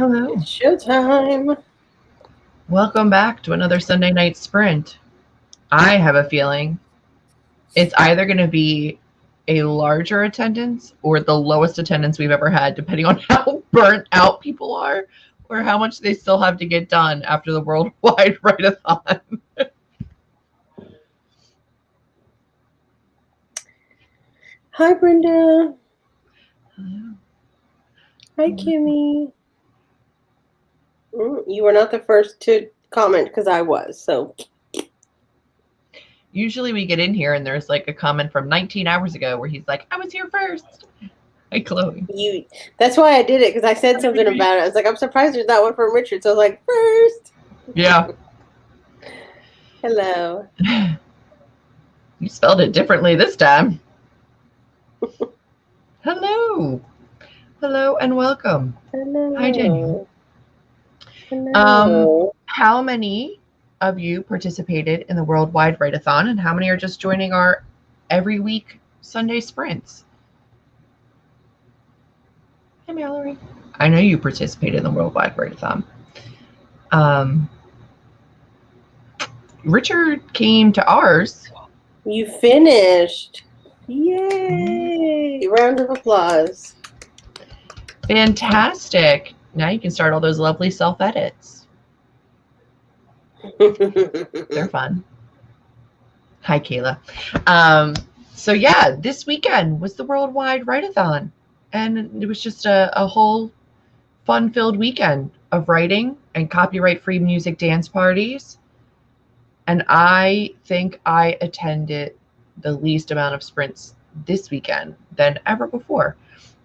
Hello. It's showtime. Welcome back to another Sunday night sprint. I have a feeling it's either going to be a larger attendance or the lowest attendance we've ever had, depending on how burnt out people are or how much they still have to get done after the worldwide write-a-thon. Hi, Brenda. Hello. Hi, Kimmy. You were not the first to comment because I was, so. Usually we get in here and there's like a comment from 19 hours ago where he's like, I was here first. Hi, Chloe. That's why I did it, because I said something about it. I was like, I'm surprised there's not one from Richard. So I was like, first. Yeah. Hello. You spelled it differently this time. Hello. Hello and welcome. Hello. Hi, Daniel. Hello. How many of you participated in the Worldwide Write-a-thon, and how many are just joining our every week Sunday sprints? Hey, Mallory. I know you participated in the Worldwide Write-a-thon. Richard came to ours. You finished. Yay! Round of applause. Fantastic. Now you can start all those lovely self-edits. They're fun. Hi, Kayla. So yeah, this weekend was the Worldwide Write-a-thon, and it was just a whole fun-filled weekend of writing and copyright-free music dance parties. And I think I attended the least amount of sprints this weekend than ever before.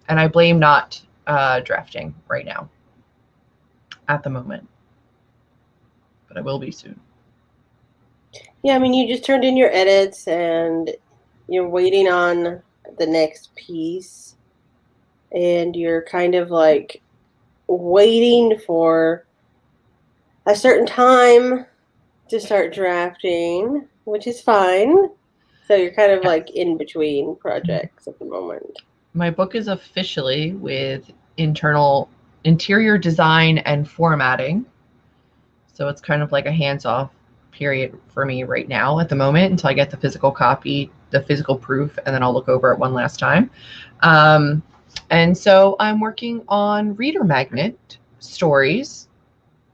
And I blame not drafting right now at the moment, but I will be soon. Yeah, I mean, you just turned in your edits and you're waiting on the next piece, and you're kind of like waiting for a certain time to start drafting, which is fine. So you're kind of like in between projects at the moment. My book is officially with interior design and formatting. So it's kind of like a hands-off period for me right now at the moment until I get the physical copy, the physical proof, and then I'll look over it one last time. And so I'm working on reader magnet stories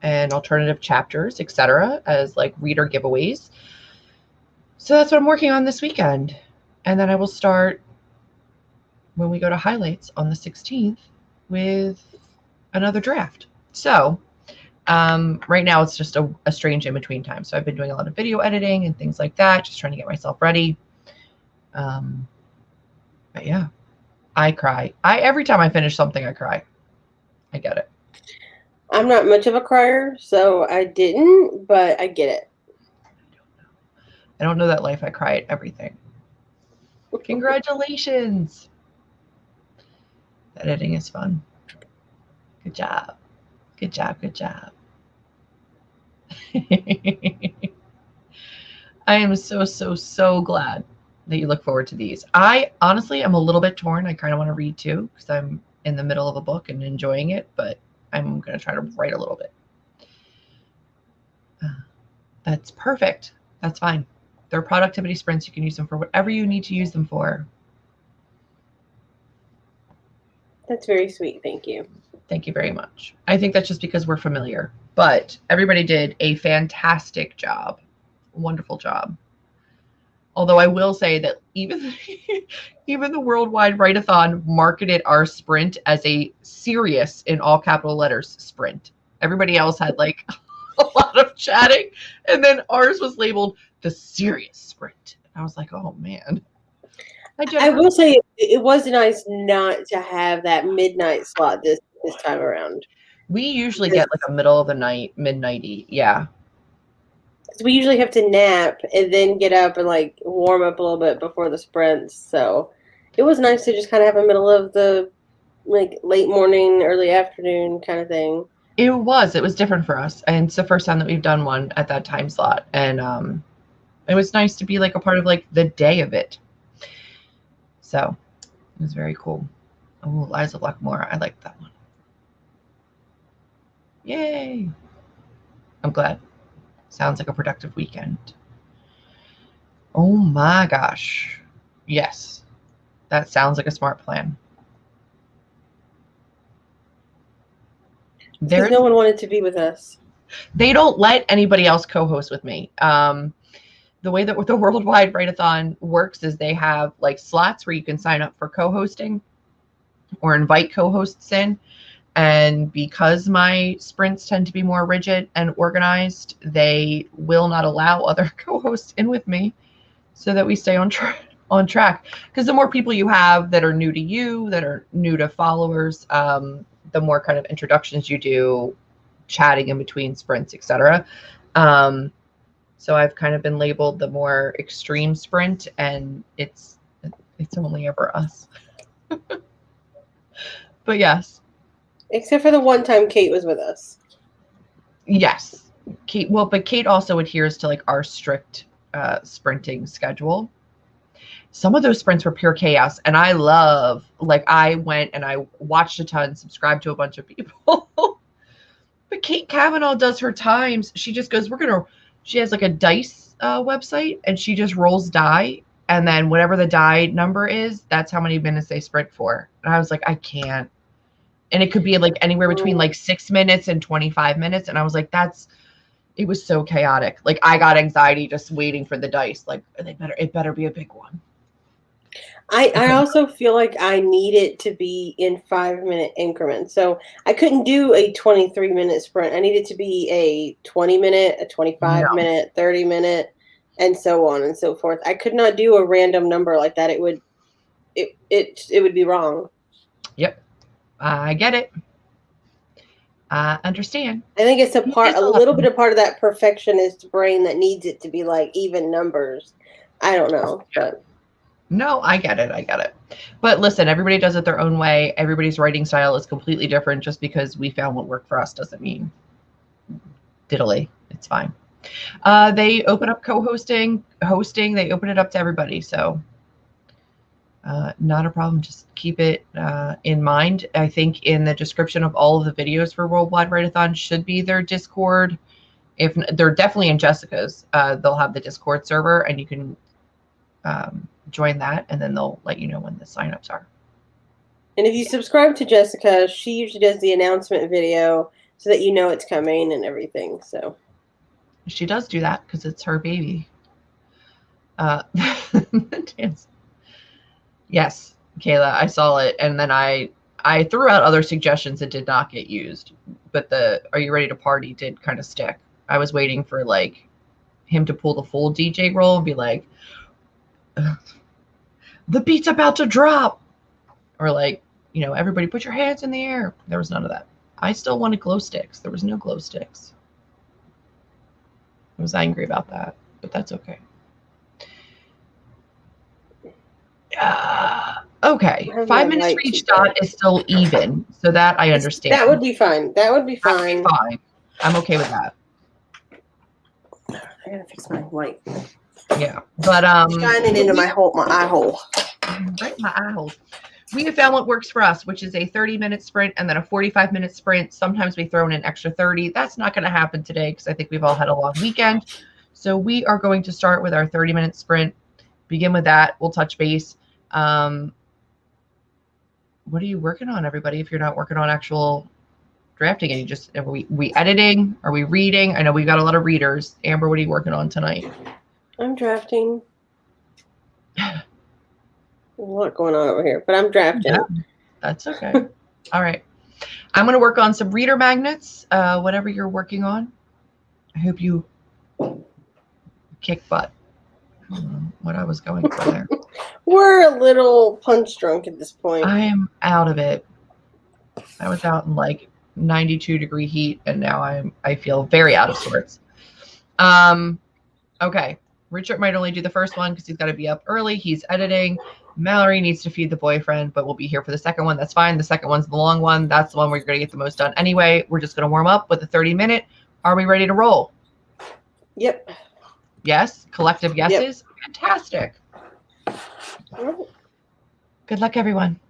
and alternative chapters, etc., as like reader giveaways. So that's what I'm working on this weekend. And then I will start when we go to highlights on the 16th with another draft. So right now it's just a strange in-between time. So I've been doing a lot of video editing and things like that, just trying to get myself ready. But yeah, I cry. Every time I finish something, I cry. I get it. I'm not much of a crier, so I didn't, but I get it. I don't know that life. I cry at everything. Congratulations. Editing is fun. Good job. Good job. Good job. I am so glad that you look forward to these. I honestly am a little bit torn. I kind of want to read too because I'm in the middle of a book and enjoying it, but I'm going to try to write a little bit. That's perfect. That's fine. They're productivity sprints. You can use them for whatever you need to use them for. That's very sweet. Thank you. Thank you very much. I think that's just because we're familiar, but everybody did a fantastic job. Wonderful job. Although I will say that even the Worldwide Write-a-thon marketed our sprint as a serious, in all capital letters, sprint. Everybody else had like a lot of chatting, and then ours was labeled the serious sprint. And I was like, oh man. I will say it was nice not to have that midnight slot this time around. We usually get like a middle of the night, midnighty, yeah. We usually have to nap and then get up and like warm up a little bit before the sprints. So it was nice to just kind of have a middle of the like late morning, early afternoon kind of thing. It was different for us. And it's the first time that we've done one at that time slot. And it was nice to be like a part of like the day of it. So it was very cool. Oh, Liza Blackmore. I liked that one. Yay. I'm glad. Sounds like a productive weekend. Oh my gosh. Yes. That sounds like a smart plan. Because no one wanted to be with us. They don't let anybody else co-host with me. The way that the Worldwide Write-a-thon works is they have like slots where you can sign up for co-hosting or invite co-hosts in. And because my sprints tend to be more rigid and organized, they will not allow other co-hosts in with me so that we stay on track. Because the more people you have that are new to you, that are new to followers, the more kind of introductions you do, chatting in between sprints, etc. So I've kind of been labeled the more extreme sprint, and it's only ever us. But yes. Except for the one time Kate was with us. Yes. Kate, well, but Kate also adheres to like our strict sprinting schedule. Some of those sprints were pure chaos, and I went and I watched a ton, subscribed to a bunch of people. But Kate Kavanaugh does her times. She just goes, she has like a dice website, and she just rolls die, and then whatever the die number is, that's how many minutes they sprint for. And I was like, I can't. And it could be like anywhere between like 6 minutes and 25 minutes. And I was like, it was so chaotic. Like I got anxiety just waiting for the dice. Like it better be a big one. I also feel like I need it to be in 5-minute increments. So I couldn't do a 23-minute sprint. I need it to be a 20-minute, a 25-minute, 30-minute, and so on and so forth. I could not do a random number like that. It would be wrong. Yep. I get it. I understand. I think it's a little bit of part of that perfectionist brain that needs it to be like even numbers. I don't know, but no, I get it. But listen, everybody does it their own way. Everybody's writing style is completely different. Just because we found what worked for us doesn't mean diddly. It's fine. They open up hosting. They open it up to everybody. So not a problem. Just keep it in mind. I think in the description of all of the videos for Worldwide Write-a-thon should be their Discord. If they're definitely in Jessica's, they'll have the Discord server, and you can join that, and then they'll let you know when the signups are. And if you subscribe to Jessica, she usually does the announcement video so that you know it's coming and everything. So she does do that because it's her baby. Yes, Kayla, I saw it, and then I threw out other suggestions that did not get used, but the "Are you ready to party" did kind of stick. I was waiting for like him to pull the full DJ role and be like, "The beat's about to drop," or like, everybody put your hands in the air. There was none of that. I still wanted glow sticks. There was no glow sticks. I was angry about that, but that's okay. Okay, 5 minutes for each dot is still even, so that I understand. That would be fine. That would be fine. I'm okay with that. I gotta fix my light. Yeah, but shining into my eye hole. Right, my eye hole. We have found what works for us, which is a 30-minute sprint and then a 45-minute sprint. Sometimes we throw in an extra 30. That's not going to happen today because I think we've all had a long weekend. So we are going to start with our 30-minute sprint. Begin with that. We'll touch base. What are you working on, everybody? If you're not working on actual drafting, and are we editing? Are we reading? I know we've got a lot of readers. Amber, what are you working on tonight? I'm drafting. There's a lot going on over here, but I'm drafting. Yeah, that's okay. All right. I'm going to work on some reader magnets, whatever you're working on. I hope you kick butt. I don't know what I was going for there. We're a little punch drunk at this point. I am out of it. I was out in like 92-degree heat, and now I feel very out of sorts. Okay. Richard might only do the first one because he's got to be up early. He's editing. Mallory needs to feed the boyfriend, but we'll be here for the second one. That's fine. The second one's the long one. That's the one where you're going to get the most done anyway. We're just going to warm up with a 30-minute. Are we ready to roll? Yep. Yes. Collective yeses. Yep. Fantastic. Right. Good luck, everyone.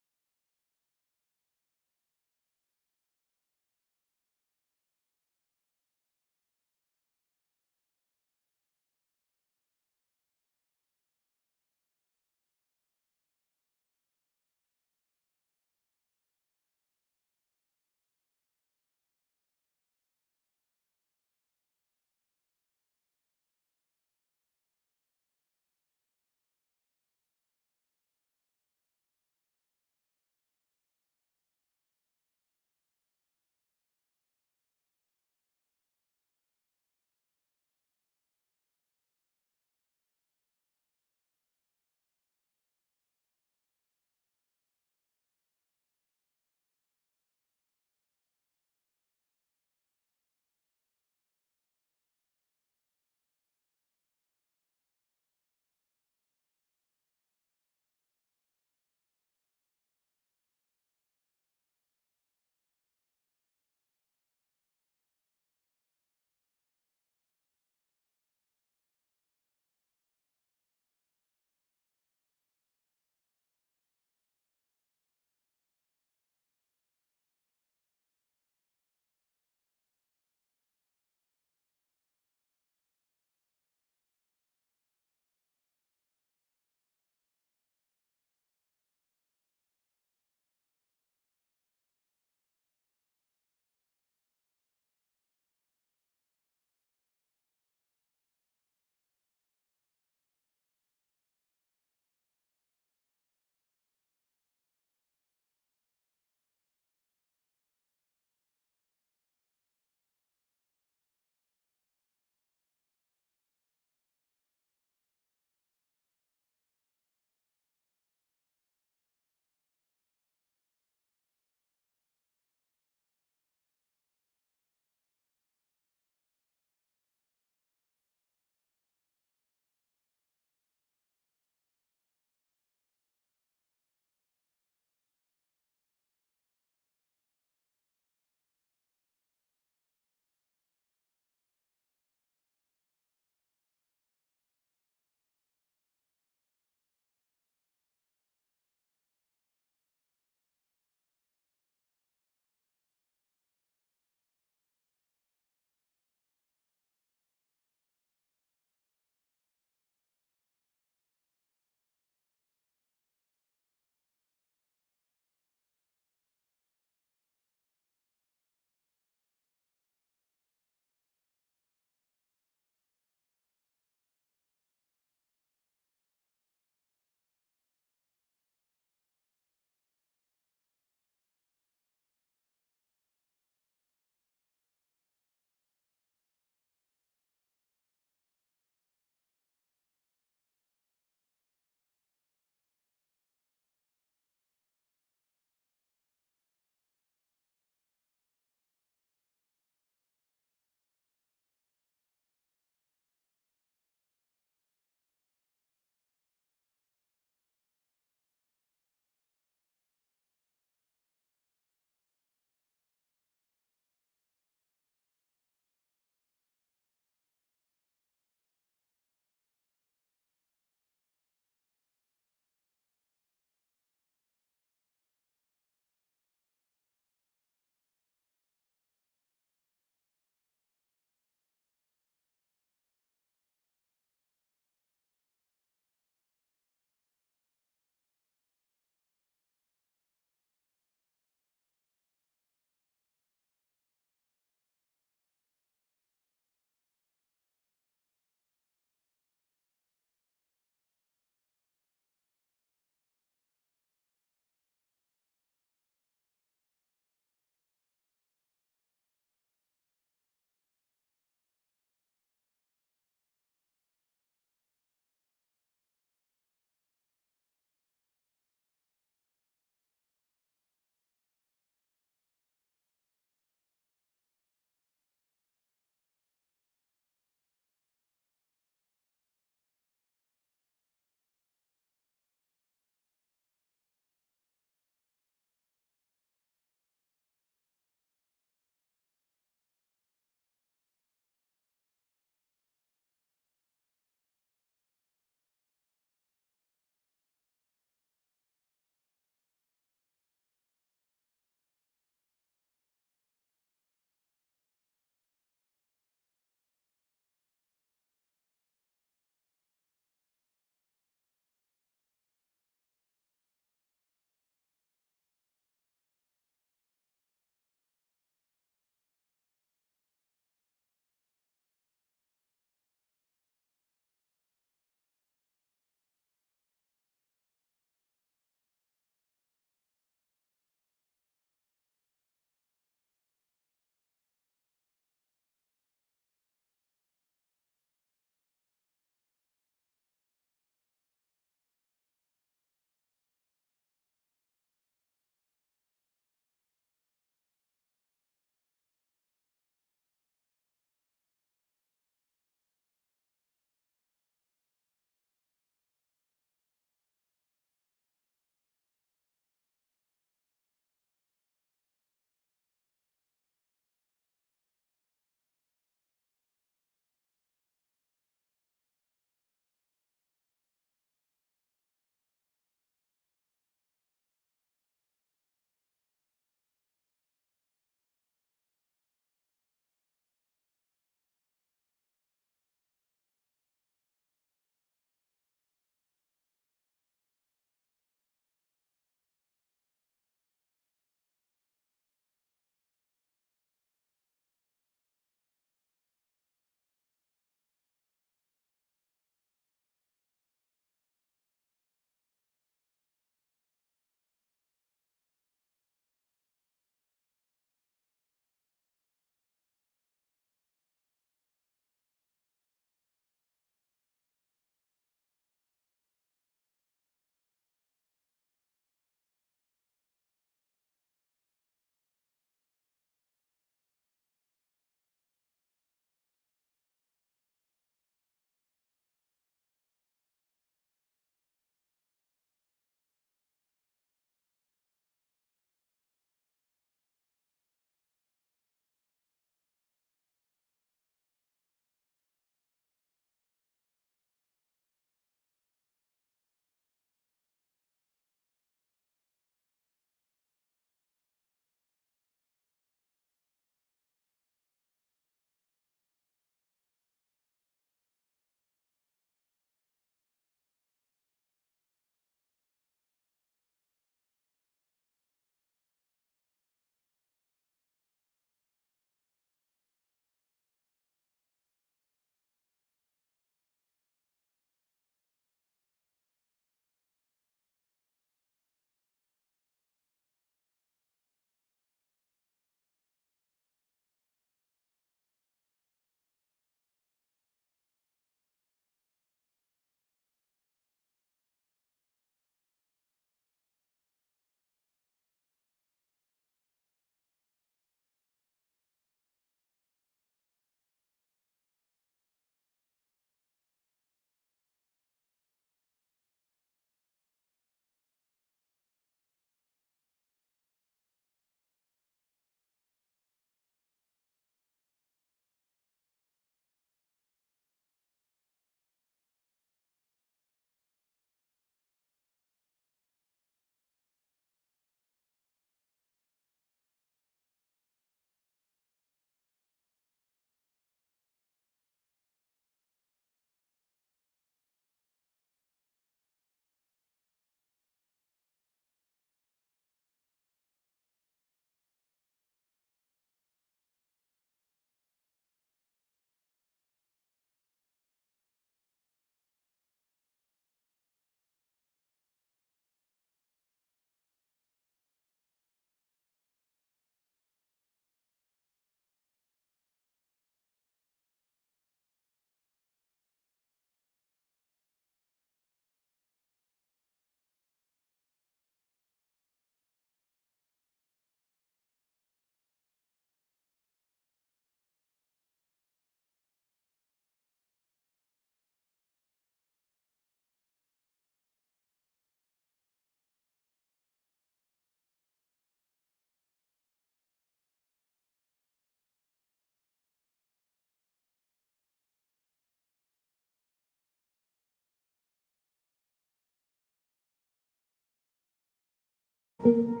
I'm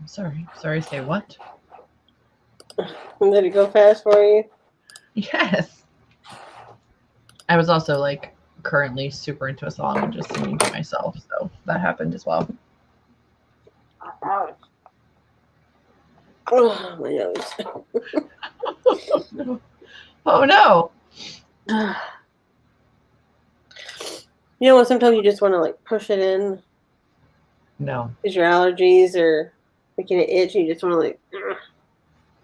sorry. Sorry, say what? Did it go fast for you? Yes. I was also like currently super into a song and just singing to myself, so that happened as well. Oh, my nose. Oh no. You know what? Sometimes you just want to like push it in. No. Because your allergies are making it itch, and you just want to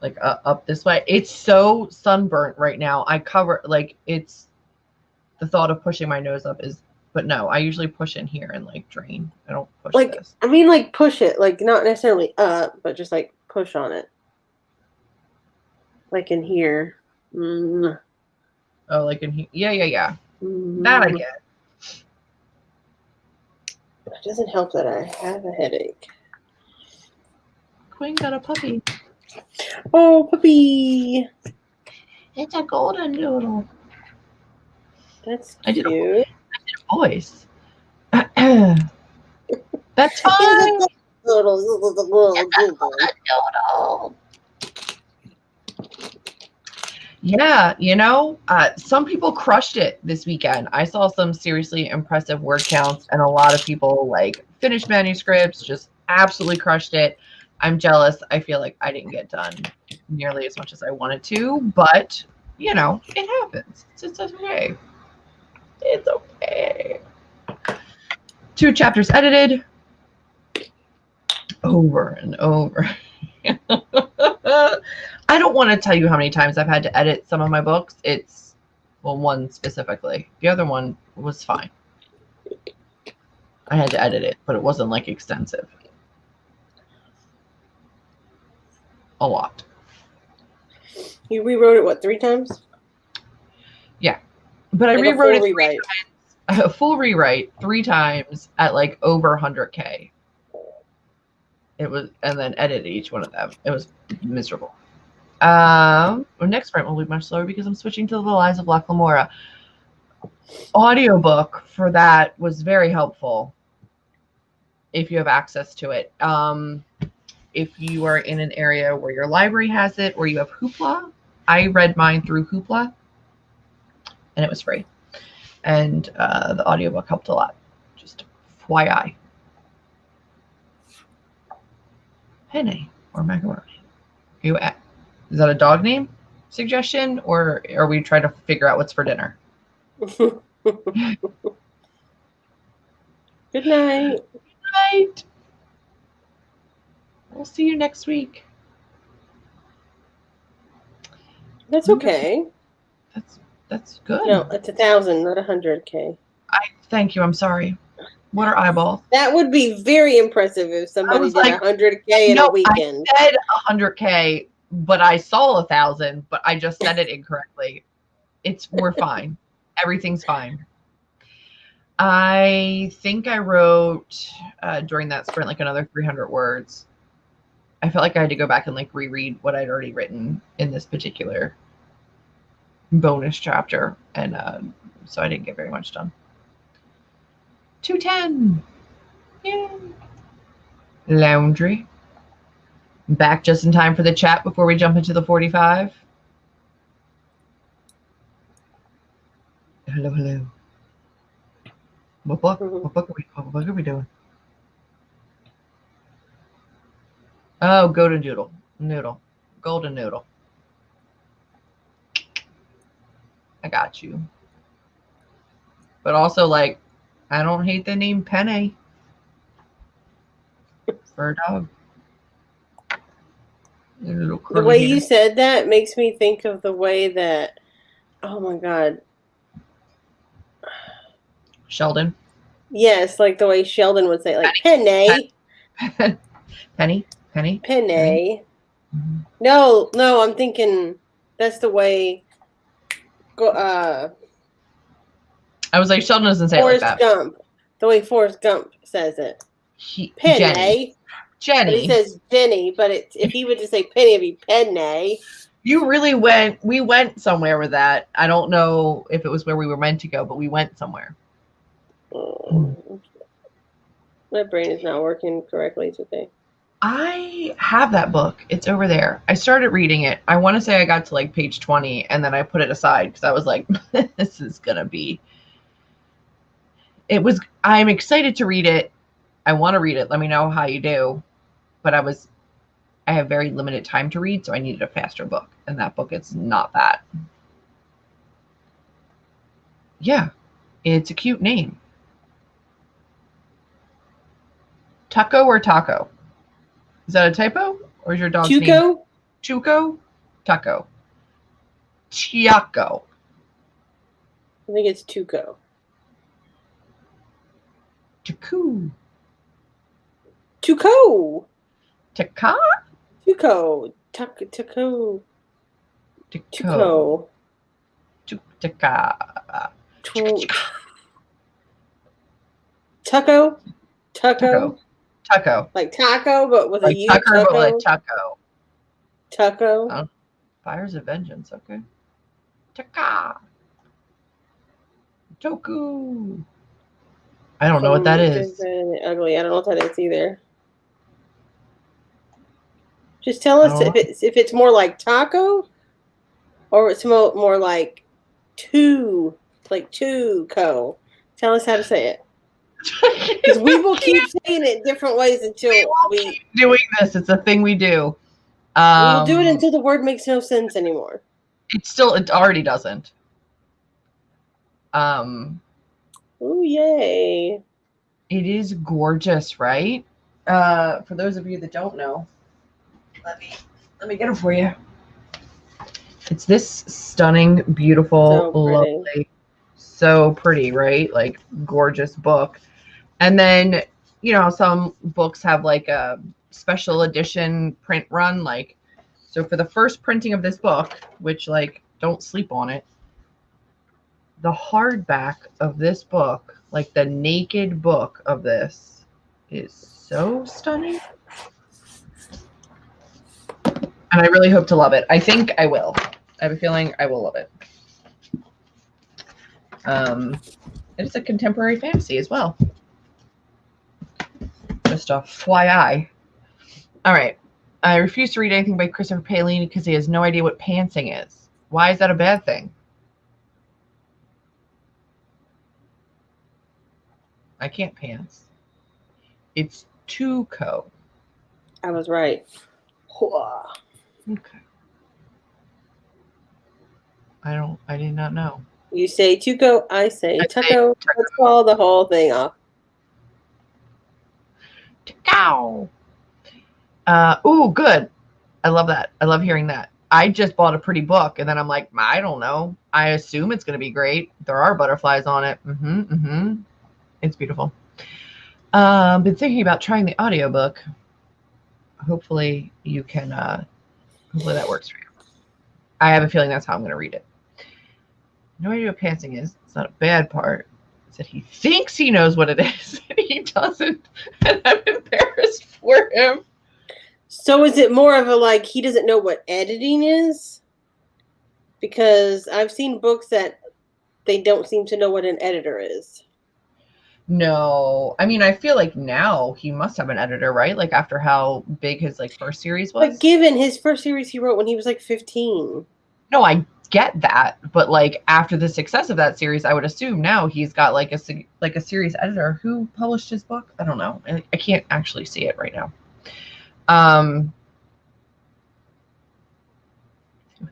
like up this way. It's so sunburnt right now. I cover like it's the thought of pushing my nose up is, but no, I usually push in here and like drain. I don't push like this. I mean, like push it, like not necessarily up, but just like push on it, like in here. Mm. Oh, like in here. Yeah. Mm. That I get. It doesn't help that I have a headache. Quinn got a puppy. Oh, puppy! It's a golden doodle. That's I cute. did a voice. That's fine. Yeah, some people crushed it this weekend. I saw some seriously impressive word counts, and a lot of people like finished manuscripts, just absolutely crushed it. I'm jealous. I feel like I didn't get done nearly as much as I wanted to, but it happens. It's okay. It's okay. 2 chapters edited over and over. I don't want to tell you how many times I've had to edit some of my books. It's, well, one specifically. The other one was fine. I had to edit it, but it wasn't like extensive. A lot. You rewrote it, what, 3 times? Yeah. But I Like rewrote it 3 rewrite. times, a full rewrite 3 times at like over 100K. It was, and then edited each one of them. It was miserable. Next print will be much slower because I'm switching to The Lies of Locke Lamora. Audiobook for that was very helpful if you have access to it. If you are in an area where your library has it or you have Hoopla, I read mine through Hoopla and it was free. And the audiobook helped a lot. Just FYI. Penne or macaroni. Is that a dog name suggestion, or are we trying to figure out what's for dinner? Good night. Good night. We'll see you next week. That's okay. That's good. No, it's 1,000, not 100K. Thank you. I'm sorry. What are eyeballs? That would be very impressive if somebody did like, 100K in a weekend. I said 100K, but I saw 1,000, but I just said it incorrectly. We're fine. Everything's fine. I think I wrote during that sprint like another 300 words. I felt like I had to go back and like reread what I'd already written in this particular bonus chapter, and so I didn't get very much done. 210. Yay. Laundry. Back just in time for the chat before we jump into the 45. Hello. What book? What book are we doing? Oh, Golden Noodle. Golden Noodle. I got you. But also, like, I don't hate the name Penne for a dog. The way you said that makes me think of the way that, oh my God. Sheldon? Yes, like the way Sheldon would say, like, Penny. Penny? Mm-hmm. No, I'm thinking that's the way. I was like, Sheldon doesn't say Forrest it like that. Gump. The way Forrest Gump says it. Penny. Jenny. But he says Jenny, but if he would just say Penny, it'd be Penny. You really we went somewhere with that. I don't know if it was where we were meant to go, but we went somewhere. My brain is not working correctly today. I have that book. It's over there. I started reading it. I want to say I got to like page 20 and then I put it aside because I was like, this is going to be. I'm excited to read it. I want to read it. Let me know how you do. But I have very limited time to read, so I needed a faster book. And that book is not that. Yeah, it's a cute name. Tucko or Taco? Is that a typo? Or is your dog's name? Chuco? Tucko. Chiaco. I think it's Tuco. Tuku. Tuco. Taka? Tuco. Tuco. Tuco. Taka. Tucko. Tucko. Tucko. Like taco, but with like a U. Tucker, Tucko. but with Tucko. Tucko. Oh, Fires of Vengeance. Okay. Taka. Toku. I don't know what that is. Ugly. I don't know what that is either. Just tell us if it's more like taco, or it's more like Tuco. Tell us how to say it. Because we will keep saying it different ways until we keep doing this. It's a thing we do. We'll do it until the word makes no sense anymore. It already doesn't. Oh yay! It is gorgeous, right? For those of you that don't know, let me get it for you. It's this stunning, beautiful, lovely, so pretty, right? Like gorgeous book. And then, you know, some books have like a special edition print run. Like, so for the first printing of this book, which like, don't sleep on it, the hardback of this book, like the naked book of this, is so stunning. And I really hope to love it. I think I will. I have a feeling I will love it. It's a contemporary fantasy as well. Just a FYI. All right. I refuse to read anything by Christopher Paolini because he has no idea what pantsing is. Why is that a bad thing? I can't pants. It's Tuco. I was right. Okay. I did not know. You say Tuco, I say Tucko. Let's call the whole thing off. Tuco. Ooh, good. I love that. I love hearing that. I just bought a pretty book, and then I'm like, I don't know. I assume it's going to be great. There are butterflies on it. It's beautiful. Been thinking about trying the audiobook. Hopefully you can, hopefully that works for you. I have a feeling that's how I'm going to read it. No idea what pantsing is. It's not a bad part. It's that he thinks he knows what it is, and he doesn't. And I'm embarrassed for him. So is it more of a like he doesn't know what editing is? Because I've seen books that they don't seem to know what an editor is. No, I mean, I feel like now he must have an editor, right? Like after how big his like first series was. But given his first series he wrote when he was like 15. No, I get that, but like after the success of that series, I would assume now he's got like a series editor. Who published his book? I don't know. I can't actually see it right now.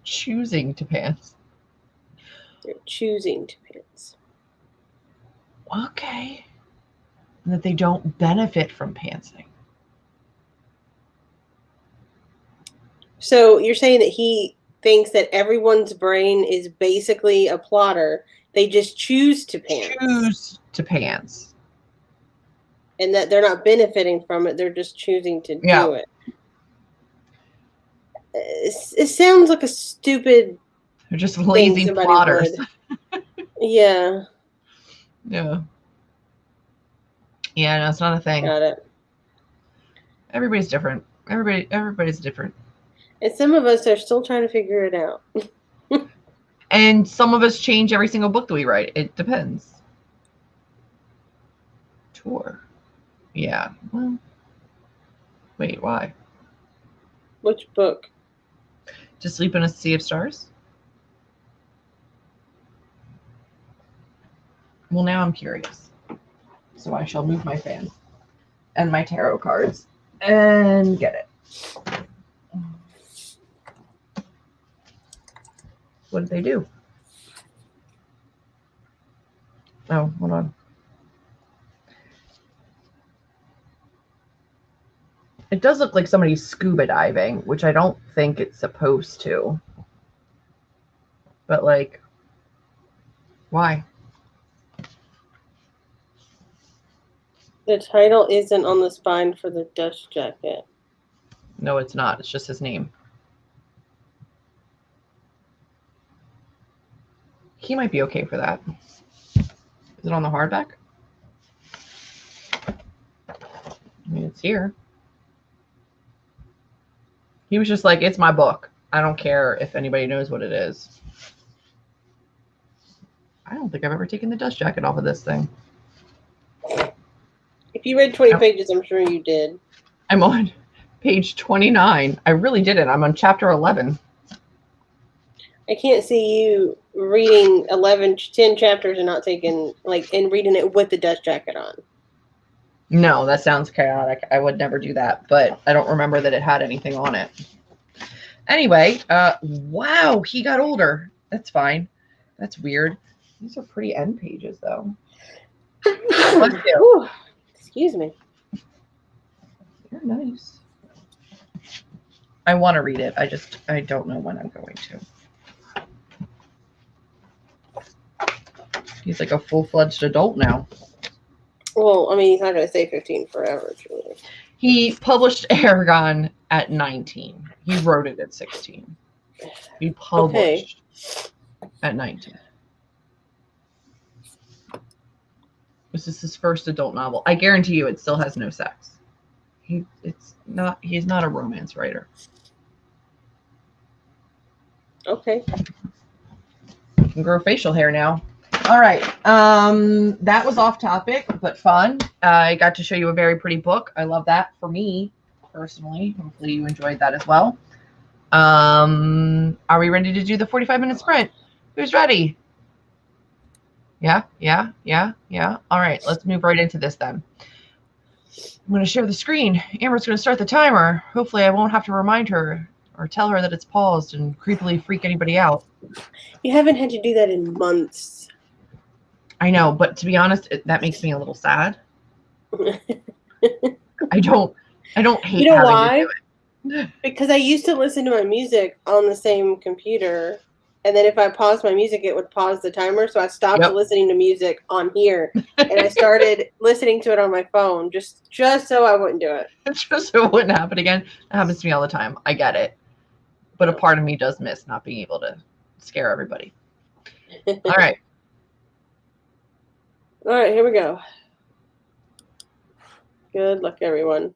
Choosing to pants. They're choosing to pants. Okay. And that they don't benefit from pantsing. So you're saying that he thinks that everyone's brain is basically a plotter. They just choose to pants. Choose to pants. And that they're not benefiting from it. They're just choosing to do it. It sounds like a stupid. They're just lazy plotters. Yeah. Yeah. Yeah, no, it's not a thing. Got it. Everybody's different. Everybody's different. And some of us are still trying to figure it out. And some of us change every single book that we write. It depends. Tour. Yeah. Well, wait, why? Which book? To Sleep in a Sea of Stars? Well, now I'm curious. So I shall move my fan and my tarot cards and get it. What did they do? Oh, hold on. It does look like somebody's scuba diving, which I don't think it's supposed to. But, like, why? The title isn't on the spine for the dust jacket. No, it's not. It's just his name. He might be okay for that. Is it on the hardback? I mean, it's here. He was just like, it's my book. I don't care if anybody knows what it is. I don't think I've ever taken the dust jacket off of this thing. If you read 20 pages, I'm sure you did. I'm on page 29. I really didn't. I'm on chapter 11. I can't see you reading 10 chapters and not taking, like, and reading it with the dust jacket on. No, that sounds chaotic. I would never do that, but I don't remember that it had anything on it. Anyway, wow, he got older. That's fine. That's weird. These are pretty end pages, though. Excuse me. You're nice. I want to read it. I don't know when I'm going to. He's like a full-fledged adult now. Well, I mean, he's not going to stay 15 forever, truly. He published Aragon at 19. He wrote it at 16. He published at 19. This is his first adult novel. I guarantee you it still has no sex. He's not a romance writer. Okay. You can grow facial hair now. All right. That was off topic, but fun. I got to show you a very pretty book. I love that for me personally. Hopefully you enjoyed that as well. Are we ready to do the 45-minute sprint? Who's ready? Yeah. All right, let's move right into this then. I'm going to share the screen. Amber's going to start the timer. Hopefully I won't have to remind her or tell her that it's paused and creepily freak anybody out. You haven't had to do that in months. I know, but to be honest, that makes me a little sad. I don't hate you know having why? to do it. Because I used to listen to my music on the same computer, and then if I paused my music, it would pause the timer. So I stopped listening to music on here, and I started listening to it on my phone, just so I wouldn't do it. Just so it wouldn't happen again. That happens to me all the time. I get it. But a part of me does miss not being able to scare everybody. All right. All right, here we go. Good luck, everyone.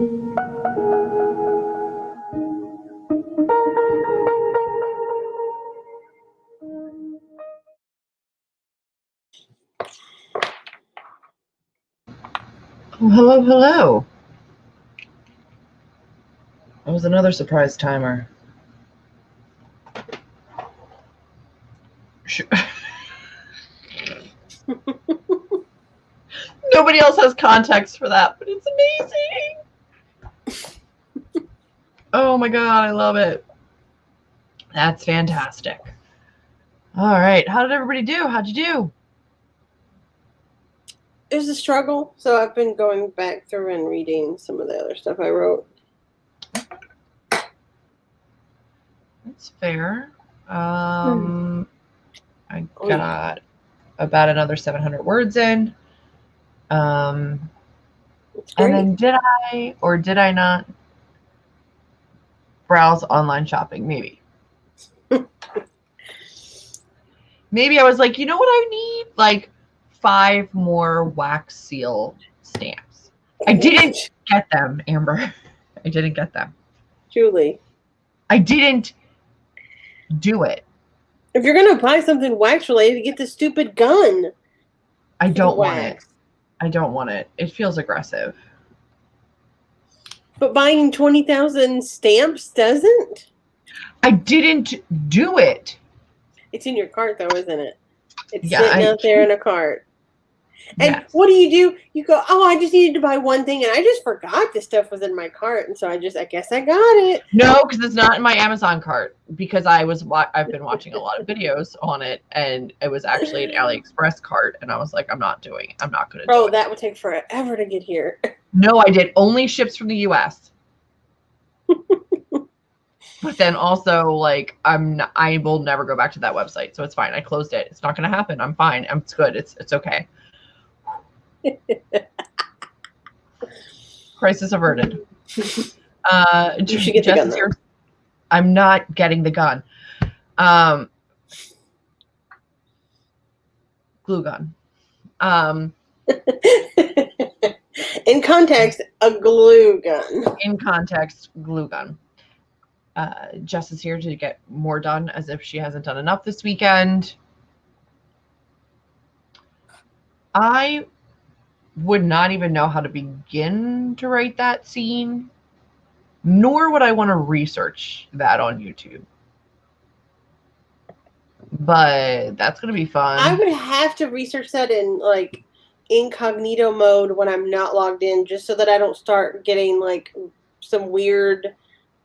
Oh, hello, hello. That was another surprise timer. Nobody else has context for that, but it's amazing. Oh my god, I love it. That's fantastic. All right, how did everybody do? How'd you do? It was a struggle, so I've been going back through and reading some of the other stuff I wrote. That's fair. I got about another 700 words in. And then did I or did I not browse online shopping? Maybe. Maybe I was like, you know what I need? Like 5 more wax seal stamps. I didn't get them, Amber. I didn't get them. Julie. I didn't do it. If you're going to buy something wax related, get the stupid gun. I don't want it. I don't want it. It feels aggressive. But buying 20,000 stamps doesn't? I didn't do it. It's in your cart, though, isn't it? It's sitting out there in a cart. And yes. What do? You go, oh, I just needed to buy one thing, and I just forgot this stuff was in my cart, and so I guess I got it. No, because it's not in my Amazon cart, because I've been watching a lot of videos on it, and it was actually an AliExpress cart, and I was like, I'm not going to do it. Oh, that would take forever to get here. No, I did. Only ships from the US. But then also, like, I will never go back to that website, so it's fine. I closed it. It's not going to happen. I'm fine. It's good. It's okay. Crisis averted. You should get the gun. Here. I'm not getting the gun. Glue gun. In context, a glue gun. In context, glue gun. Jess is here to get more done, as if she hasn't done enough this weekend. I would not even know how to begin to write that scene, nor would I want to research that on YouTube. But that's going to be fun. I would have to research that in, like, incognito mode when I'm not logged in, just so that I don't start getting, like, some weird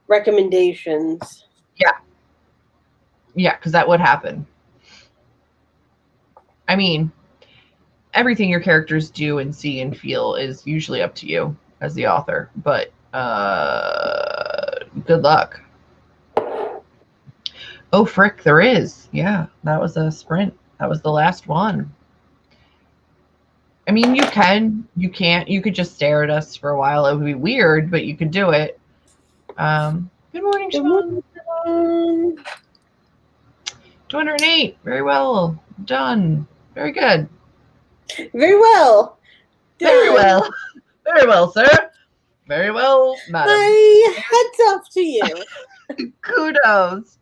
recommendations. Yeah, because that would happen. I mean, everything your characters do and see and feel is usually up to you as the author, but good luck. Oh, frick, there is. Yeah, that was a sprint. That was the last one. I mean, you could just stare at us for a while. It would be weird, but you could do it. Good morning, Sean. 208. Very well done. Very good. Very well. Very well. Very well, sir. Very well, madam. My hats off to you. Kudos.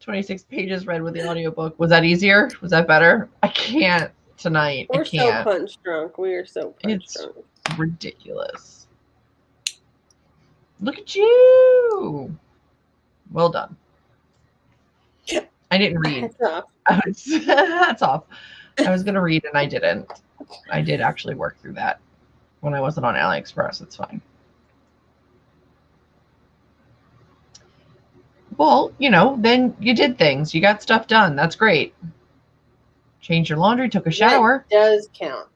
26 pages read with the audiobook. Was that easier? Was that better? I can't tonight. We're I can't. so punch drunk. We are so punch drunk. It's ridiculous. Look at you. Well done. I didn't read. Hats off. Hats off. I was going to read and I didn't. I did actually work through that when I wasn't on AliExpress. It's fine. Well, then you did things. You got stuff done. That's great. Changed your laundry, took a shower. That does count.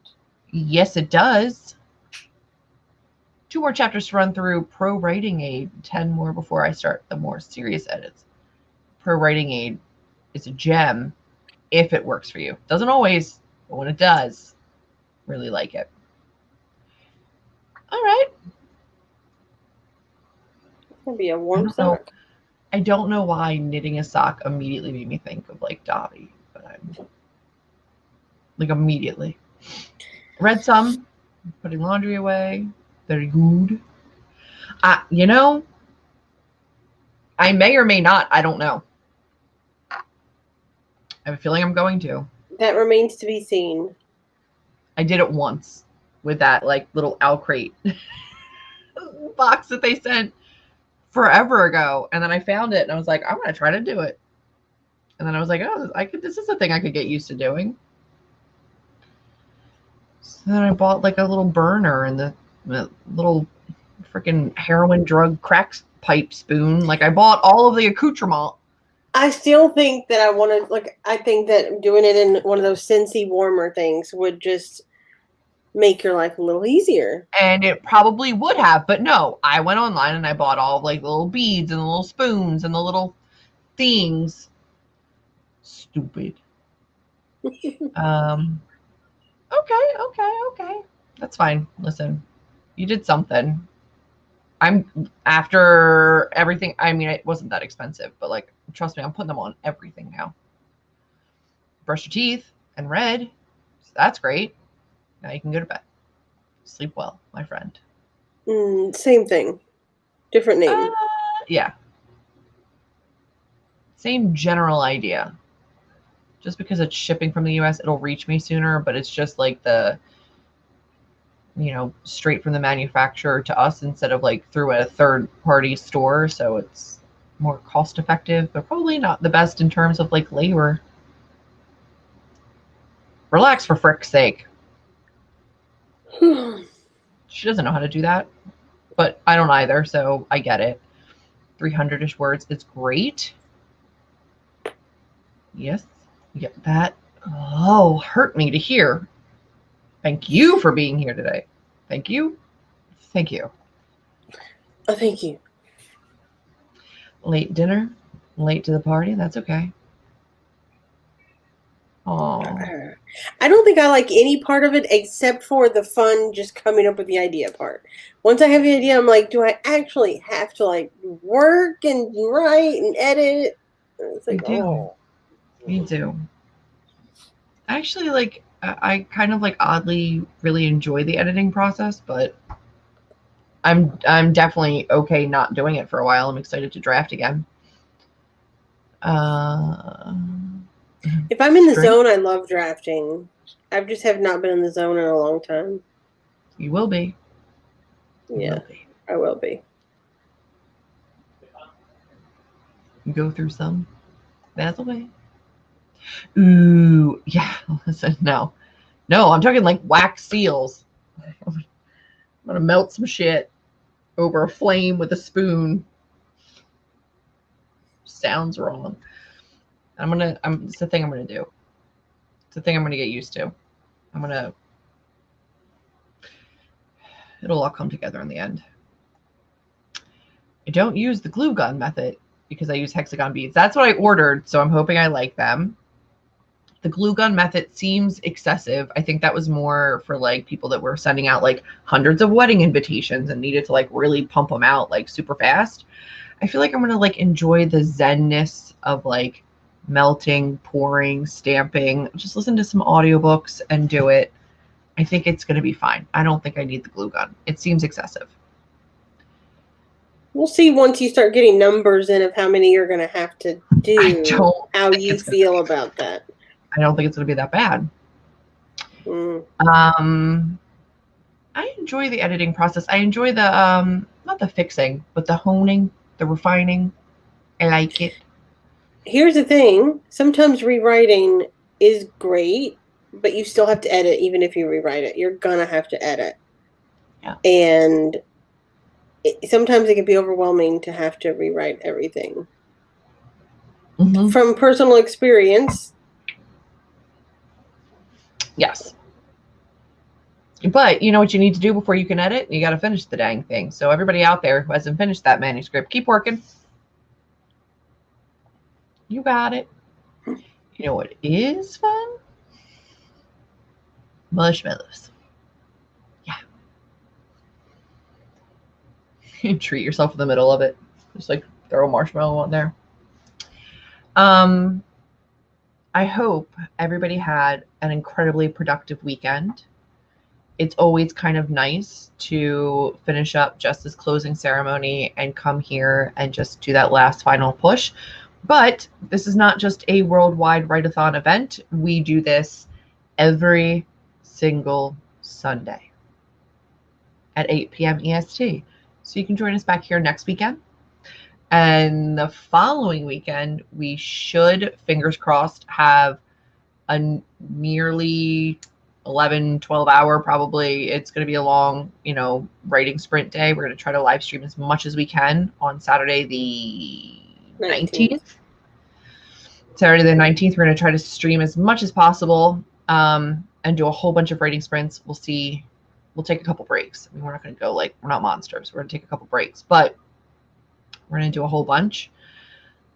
Yes, it does. 2 more chapters to run through. Pro Writing Aid. 10 more before I start the more serious edits. Pro Writing Aid is a gem if it works for you. Doesn't always, but when it does, really like it. All right. It's going to be a warm sock. I don't know why knitting a sock immediately made me think of, like, Dobby, but I'm like, immediately. Read some, putting laundry away. Very good. You know, I may or may not. I don't know. I have a feeling I'm going to. That remains to be seen. I did it once with that like little Crate box that they sent forever ago, and then I found it and I was like, I'm gonna try to do it. And then I was like, oh, this is a thing I could get used to doing. So then I bought like a little burner and the little freaking heroin drug crack pipe spoon. Like I bought all of the accoutrement. I still think that I think that doing it in one of those Scentsy warmer things would just make your life a little easier. And it probably would have, but no, I went online and I bought all like the little beads and the little spoons and the little things. Stupid. Okay. That's fine. Listen, you did something. After everything, I mean, it wasn't that expensive, but like, trust me, I'm putting them on everything now. Brush your teeth and read. So that's great. Now you can go to bed. Sleep well, my friend. Same thing. Different name. Yeah. Same general idea. Just because it's shipping from the US, it'll reach me sooner, but it's just like the, straight from the manufacturer to us instead of like through a third party store. So it's more cost effective, but probably not the best in terms of like labor. Relax, for frick's sake. She doesn't know how to do that, but I don't either, so I get it. 300-ish words. It's great. Yes, you get that. Oh, hurt me to hear. Thank you for being here today. Thank you. Thank you. Oh, thank you. Late dinner, late to the party. That's okay. Oh. I don't think I like any part of it except for the fun just coming up with the idea part. Once I have the idea, I'm like, do I actually have to like work and write and edit? It's like, You do. Actually, like, I kind of like oddly really enjoy the editing process, but I'm definitely okay not doing it for a while. I'm excited to draft again. If I'm in the zone, I love drafting. I just have not been in the zone in a long time. You will be. Yeah, I will be. You go through some. That's okay. Ooh, yeah. Listen, no, I'm talking like wax seals. I'm gonna melt some shit over a flame with a spoon. Sounds wrong. It's the thing I'm gonna do. It's the thing I'm gonna get used to. It'll all come together in the end. I don't use the glue gun method because I use hexagon beads. That's what I ordered, so I'm hoping I like them. The glue gun method seems excessive. I think that was more for like people that were sending out like hundreds of wedding invitations and needed to like really pump them out like super fast. I feel like I'm gonna like enjoy the zen-ness of like melting, pouring, stamping. Just listen to some audiobooks and do it. I think it's gonna be fine. I don't think I need the glue gun. It seems excessive. We'll see once you start getting numbers in of how many you're going to have to do. How you feel about that. I don't think it's going to be that bad. I enjoy the editing process. I enjoy the not the fixing, but the honing, the refining. I like it. Here's the thing. Sometimes rewriting is great, but you still have to edit even if you rewrite it. You're going to have to edit. Yeah. And sometimes it can be overwhelming to have to rewrite everything. Mm-hmm. From personal experience. Yes. But you know what you need to do before you can edit? You got to finish the dang thing. So everybody out there who hasn't finished that manuscript, keep working. You got it. You know what is fun? Marshmallows. Yeah. You treat yourself in the middle of it. Just like throw a marshmallow on there. I hope everybody had an incredibly productive weekend. it's always kind of nice to finish up Jess's closing ceremony and come here and just do that last final push. But this is not just a worldwide write-a-thon event. We do this every single Sunday at 8 p.m. EST. So you can join us back here next weekend. And the following weekend, we should, fingers crossed, have a nearly 11, 12 hour, probably. It's going to be a long, writing sprint day. We're going to try to live stream as much as we can on Saturday the 19th. Saturday the 19th, we're going to try to stream as much as possible and do a whole bunch of writing sprints. We'll see. We'll take a couple breaks. I mean, we're not going to go we're not monsters. We're going to take a couple breaks, but we're going to do a whole bunch.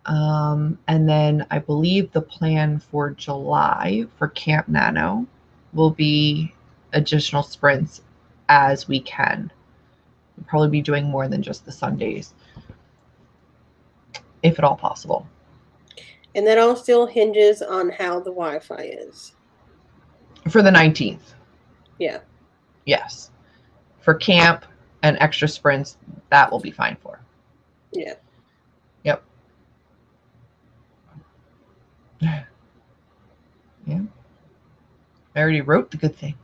And then I believe the plan for July for Camp Nano will be additional sprints as we can. We'll probably be doing more than just the Sundays, if at all possible. And that all still hinges on how the Wi-Fi is. For the 19th. Yeah. Yes. For camp and extra sprints, that will be fine for. Yeah. Yep. Yeah. I already wrote the good thing.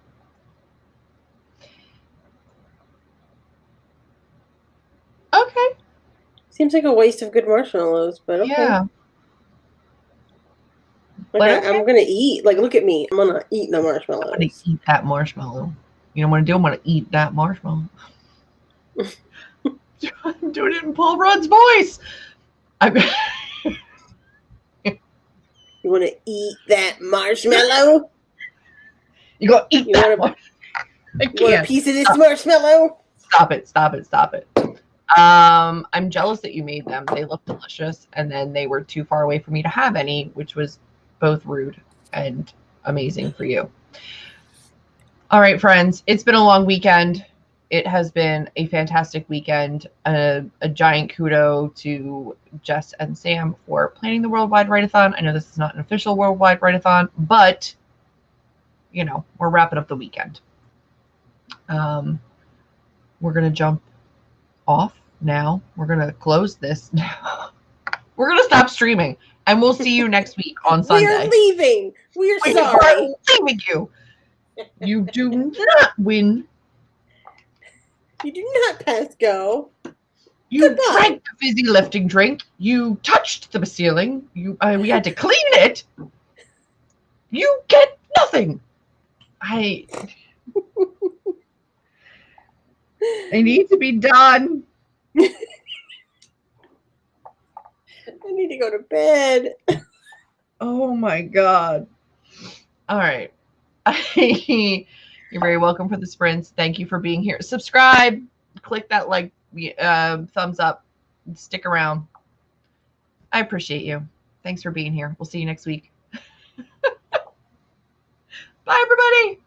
Okay. Seems like a waste of good marshmallows, but okay. Yeah. Okay. I'm going to eat. Look at me. I'm going to eat the marshmallows. I'm going to eat that marshmallow. You know what I'm going to do? I'm going to eat that marshmallow. I'm doing it in Paul Rudd's voice. You want to eat that marshmallow? You go eat that one. You want a piece of this marshmallow? Stop it. I'm jealous that you made them. They look delicious, and then they were too far away for me to have any, which was both rude and amazing for you. All right, friends, it's been a long weekend. It has been a fantastic weekend. A giant kudo to Jess and Sam for planning the Worldwide Write-a-thon. I know this is not an official Worldwide Write-a-thon, but, we're wrapping up the weekend. We're going to jump off now. We're going to close this now. We're going to stop streaming, and we'll see you next week on Sunday. We're leaving. We're sorry. We're leaving you. You do not win. You do not pass go. You Goodbye. drank the fizzy lifting drink. You touched the ceiling. We had to clean it. You get nothing. I need to be done. I need to go to bed. Oh my God. All right. You're very welcome for the sprints. Thank you for being here. Subscribe, click that thumbs up, stick around. I appreciate you. Thanks for being here. We'll see you next week. Bye, everybody.